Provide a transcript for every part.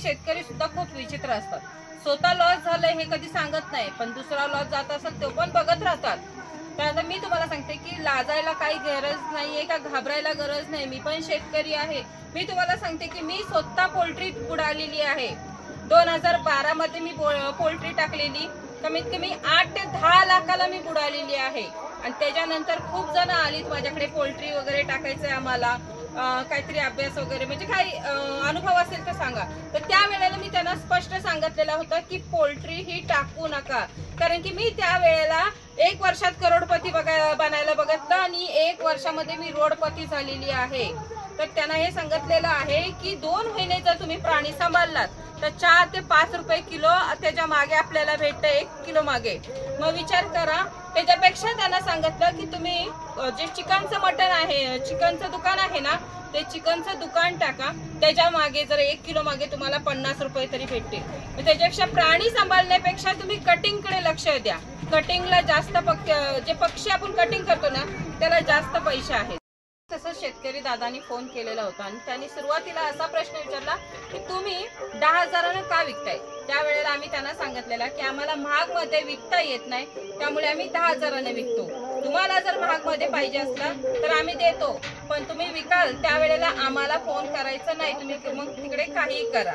शेतकरी सुद्धा खूप विचित्र असतात. स्वतः लॉस झालंय हे कधी सांगत नाही, पण दुसरा लॉस जात असेल तो पण बघत राहतात. तर आता मी तुम्हाला सांगते की लाजायला काही गरज नाहीये का घाबरायला गरज नाही. मी पण शेतकरी आहे. मी तुम्हाला सांगते की मी स्वतः पोल्ट्री बुडालेली आहे. 2012 मध्ये मी पोल्ट्री टाकलेली, कमीत कमी 8 ते 10 लाखाला मी बुडालेली आहे. आणि त्याच्यानंतर खूप जण आलीत माझ्याकडे, पोल्ट्री वगैरे टाकायचंय आम्हाला, काहीतरी अभ्यास वगैरे, म्हणजे काही अनुभव असेल तर सांगा. तर त्यावेळेला मी त्यांना स्पष्ट सांगितलेलं होतं की पोल्ट्री ही टाकू नका, कारण की मी त्यावेळेला 1 वर्षात करोडपती बनायला बघितलं आणि 1 वर्षामध्ये मी रोडपती झालेली आहे. तर त्यांना हे सांगितलेलं आहे की 2 महिने जर तुम्ही प्राणी सांभाळलात तर 4 ते 5 रुपये किलो त्याच्या मागे आपल्याला भेटतं, 1 किलो मागे. मग विचार करा. त्याच्यापेक्षा त्यांना सांगितलं की तुम्ही जे चिकनचं मटण आहे, चिकनचं दुकान आहे ना, ते चिकनचं दुकान टाका. त्याच्या मागे जर 1 किलो मागे तुम्हाला 50 रुपये तरी भेटतील. त्याच्यापेक्षा प्राणी सांभाळण्यापेक्षा तुम्ही कटिंगकडे लक्ष द्या. कटिंगला जास्त जे पक्षी आपण कटिंग करतो ना त्याला जास्त पैसे आहेत. तसंच शेतकरी दादानी फोन केलेला होता आणि त्यांनी सुरुवातीला असा प्रश्न विचारला की तुम्ही 10,000 का विकताय. त्यावेळेला आम्ही त्यांना सांगितलेला की आम्हाला महाग मध्ये विकता येत नाही, त्यामुळे आम्ही 10,000 विकतो. तुम्हाला जर महाग मध्ये पाहिजे असलं तर आम्ही देतो, पण तुम्ही विकाल त्यावेळेला आम्हाला फोन करायचं नाही, तुम्ही मग तिकडे काहीही करा.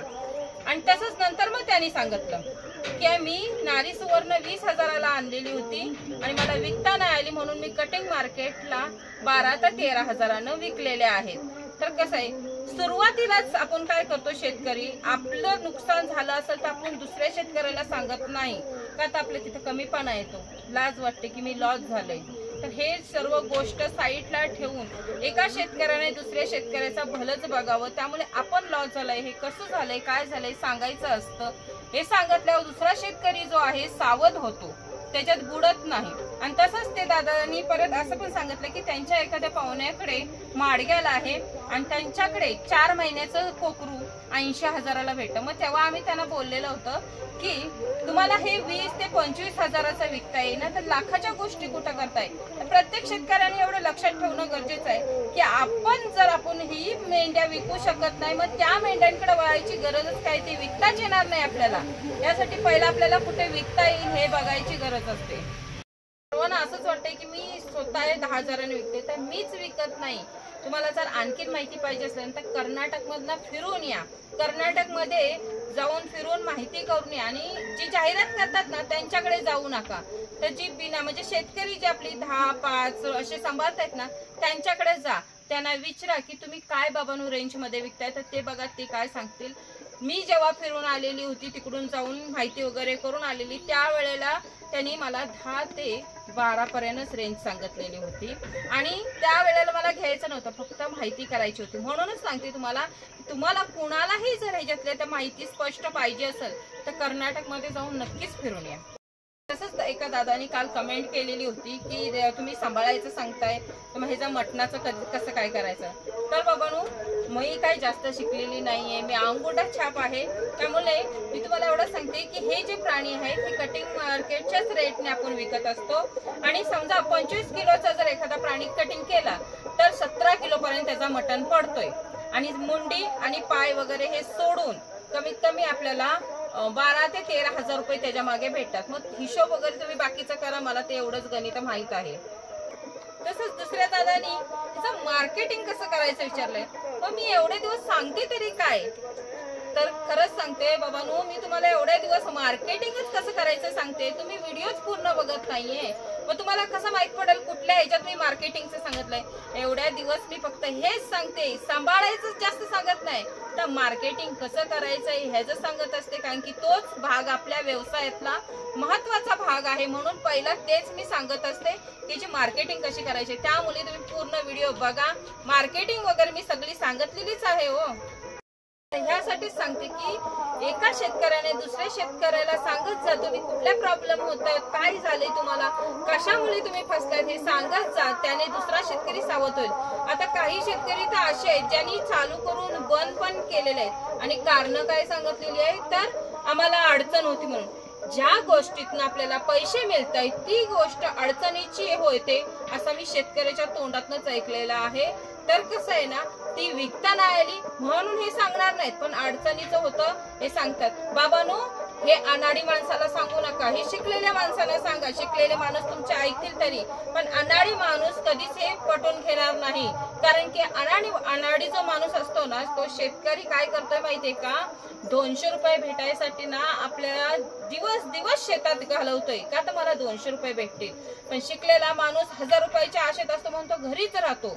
आणि तसंच नंतर मग त्यांनी सांगितलं की मी नारी सुवर्ण 20,000ला आणलेली होती आणि मला विकता नाही आली, म्हणून मी कटिंग मार्केटला 12 ते 13,000 विकलेले आहेत. तर कसं आहे, सुरुवातीलाच आपण काय करतो शेतकरी, आपलं नुकसान झालं असेल तर आपण दुसऱ्या शेतकऱ्याला सांगत नाही का, तर आपल्या तिथे कमीपणा येतो, लाज वाटते की मी लॉस झालंय. तर हे सर्व गोष्ट साईडला ठेवून एका शेतकऱ्याने दुसऱ्या शेतकऱ्याचा भलंच बघावं. त्यामुळे आपण लॉस झालाय, हे कसं झालंय, काय झालंय सांगायचं असतं. हे सांगितल्यावर दुसरा शेतकरी जो आहे सावध होतो, त्याच्यात बुडत नाही. आणि तसंच ते दादांनी परत असं पण सांगितलं की त्यांच्या एखाद्या पाहुण्याकडे माडग्याला आहे आणि त्यांच्याकडे 4 महिन्याचं कोकरू 80,000ला भेटतं. मग तेव्हा आम्ही त्यांना बोललेलं होतं की तुम्हाला हे 20 ते 25,000चं विकता येईल ना, तर लाखाच्या गोष्टी कुठं करताय. तर प्रत्येक शेतकऱ्याने एवढं लक्षात ठेवणं गरजेचं आहे की आपण ही मेंढ्या विकू शकत नाही, मग त्या मेंढ्यांकडे वळायची गरजच काय, ते विकताच येणार नाही आपल्याला. यासाठी पहिला आपल्याला कुठे विकता येईल हे बघायची गरज असते. सर्वांना असंच वाटतंय की मी स्वतः 10,000 विकते, तर मीच विकत नाही. तुम्हाला जर आणखीन माहिती पाहिजे असेल तर कर्नाटकमधनं फिरून या, कर्नाटकमध्ये जाऊन फिरून माहिती करून या. आणि जी जाहिरात करतात ना त्यांच्याकडे जाऊ नका. तर जी बिना म्हणजे शेतकरी जे आपली 10-5 असे सांभाळतायत ना त्यांच्याकडे जा, त्यांना विचारा की तुम्ही काय बाबांनो रेंज मध्ये विकताय, तर ते बघा ते काय सांगतील. मी जेव्हा फिरून आलेली होती, तिकडून जाऊन माहिती वगैरे करून आलेली, त्यावेळेला त्यांनी मला 10 ते 12 पर्यंत रेंज सांगितलेली होती. आणि त्यावेळेला मला घ्यायचं नव्हतं, फक्त माहिती करायची होती. म्हणूनच सांगते तुम्हाला कुणालाही जर ह्याच्यातल्या त्या माहिती स्पष्ट पाहिजे असेल तर कर्नाटकमध्ये जाऊन नक्कीच फिरून या. तसंच एका दादानी काल कमेंट केलेली होती की तुम्ही सांभाळायचं सांगताय, तर मग ह्याच्या मटणाचं कसं काय करायचं. तर बाबांनो, मी काही जास्त शिकलेली नाहीये, मी अंगुठा छाप आहे. त्यामुळे मी तुम्हाला एवढं सांगते की हे जे प्राणी आहेत हे कटिंग मार्केटच्याच रेटने आपण विकत असतो. आणि समजा 25 किलोचा जर एखादा प्राणी कटिंग केला तर 17 किलो पर्यंत त्याचा मटण पडतोय. आणि मुंडी आणि पाय वगैरे हे सोडून कमीत कमी आपल्याला 12 ते 13,000 रुपये त्याच्या मागे भेटतात. मग हिशोब वगैरे तुम्ही बाकीचं करा, मला ते एवढंच गणित माहित आहे. तसंच दुसऱ्या दादानी त्याचं मार्केटिंग कसं करायचं विचारलंय. मग मी एवढे दिवस सांगते तरी काय, तर खरंच सांगते बाबांनो, मी तुम्हाला एवढे दिवस मार्केटिंगच कसं करायचं सांगते, तुम्ही व्हिडिओच पूर्ण बघत नाहीये. मग तुम्हाला कसं माहित पडेल कुठल्या ह्याच्यात मी मार्केटिंगचं सांगितलंय. एवढ्या दिवस मी फक्त हेच सांगते, सांभाळायचं जास्त सांगत नाही, तर मार्केटिंग कसं करायचंय ह्याचं सांगत असते. कारण की तोच भाग आपल्या व्यवसायातला महत्वाचा भाग आहे, म्हणून पहिला तेच मी सांगत असते की जी मार्केटिंग कशी करायची. त्यामुळे तुम्ही पूर्ण व्हिडिओ बघा. मार्केटिंग वगैरे मी सगळी सांगितलेलीच आहे हो. ह्यासाठीच सांगते की एका शेतकऱ्याने दुसऱ्या शेतकऱ्याला सांगत जा तुम्ही कुठल्या प्रॉब्लेम होतात, काय झाले तुम्हाला, कशामुळे तुम्ही फसलात हे सांगत जा. त्याने दुसरा शेतकरी सावध होईल. आता काही शेतकरी तर असे आहेत ज्यांनी चालू करून बंद पण केलेले आहेत आणि कारण काय सांगितलेली आहे, तर आम्हाला अडचण होती म्हणून. ज्या गोष्टीतून आपल्याला पैसे मिळत आहेत ती गोष्ट अडचणीची होते असं मी शेतकऱ्याच्या तोंडातूनच ऐकलेलं आहे. तर कसं आहे ना, ती विकता नाही आली म्हणून हे सांगणार नाहीत, पण अडचणीचं होतं हे सांगतात. बाबांनो, हे अनाडी माणसाला सांगू नका, हे शिकलेल्या माणसाला सांगा. शिकलेले माणूस तुमचे ऐकतील तरी, पण अनाडी माणूस कधीच हे पटवून घेणार नाही. कारण की अनाडी जो माणूस असतो ना, तो शेतकरी काय करतोय माहितीये का, 200 रुपये भेटायसाठी ना आपल्याला दिवस शेतात घालवतोय का, तर मला 200 रुपये भेटतील. पण शिकलेला माणूस 1000 रुपयाच्या आशेत असतो म्हणून तो घरीच राहतो,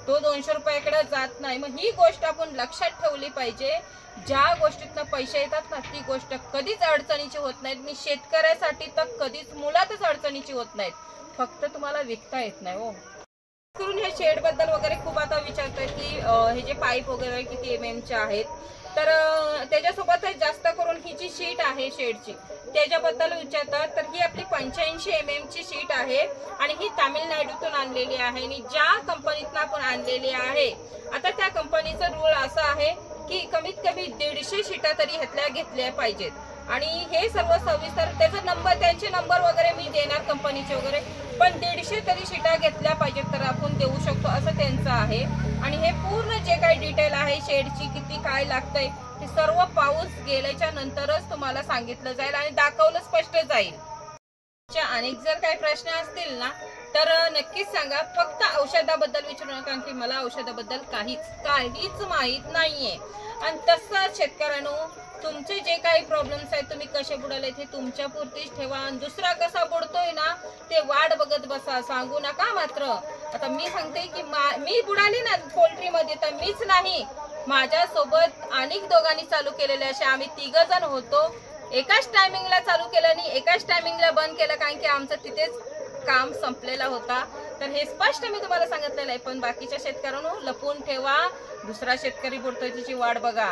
तो 200 रुपयाकडे जात नाही. मग ही गोष्ट आपण लक्षात ठेवली पाहिजे. ज्या गोष्टीतनं पैसे येतात ना, ती गोष्ट कधीच अडचणीची होत नाहीत. मी शेतकऱ्यासाठी तर कधीच मुळातच अडचणीची होत नाहीत, फक्त तुम्हाला विकता येत नाही हो. करून हे शेड बद्दल वगैरे खूप आता विचारतोय की हे जे पाईप वगैरे किती MM चे आहेत, तर त्याच्यासोबत जास्त करून ही जी शीट आहे शेडची त्याच्याबद्दल विचारतात. तर ही आपली 85 MM ची शीट आहे आणि ही तामिळनाडूतून आणलेली आहे आणि ज्या कंपनीतून आपण आणलेली आहे. आता त्या कंपनीचा रूल असा आहे की कमीत कमी 150 शीटा तरी घेतल्या पाहिजेत. आणि हे सर्व सविस्तर त्याचा नंबर, त्यांचे नंबर वगैरे मी देणार कंपनीचे वगैरे, पण 150 तरी शीटा घेतल्या पाहिजेत तर आपण देऊ शकतो असं त्यांचं आहे. आणि हे पूर्ण जे काही डिटेल आहे शेडची किती काय लागतंय ते सर्व पाऊस गेल्याच्या नंतरच तुम्हाला सांगितलं जाईल आणि दाखवलं स्पष्ट जाईल. अनेक जर काही प्रश्न असतील ना तर नक्कीच सांगा. फक्त औषधाबद्दल विचारू नका, कारण की मला औषधाबद्दल काहीच माहित नाहीये. आणि तसंच शेतकऱ्यांनो, तुमचे जे काही प्रॉब्लेम्स आहेत तुम्ही कसे बुडाले ते तुमच्या पुरतीच ठेवा. आणि दुसरा कसा बुडतोय ना ते वाट बघत बसा, सांगू नका मात्र. आता मी सांगते की मी बुडाली ना पोल्ट्री मध्ये, तर मीच नाही, माझ्या सोबत अनेक दोघांनी चालू केलेले असे आम्ही 3 जण होतो. एकाच टायमिंगला चालू केलं आणि एकाच टायमिंगला बंद केलं, कारण की आमचं तिथेच काम संपलेला होता. तर हे स्पष्ट मी तुम्हाला सांगितलेलं आहे. पण बाकीच्या शेतकऱ्यांनो लपून ठेवा, दुसरा शेतकरी बुडतोय तिची वाट बघा.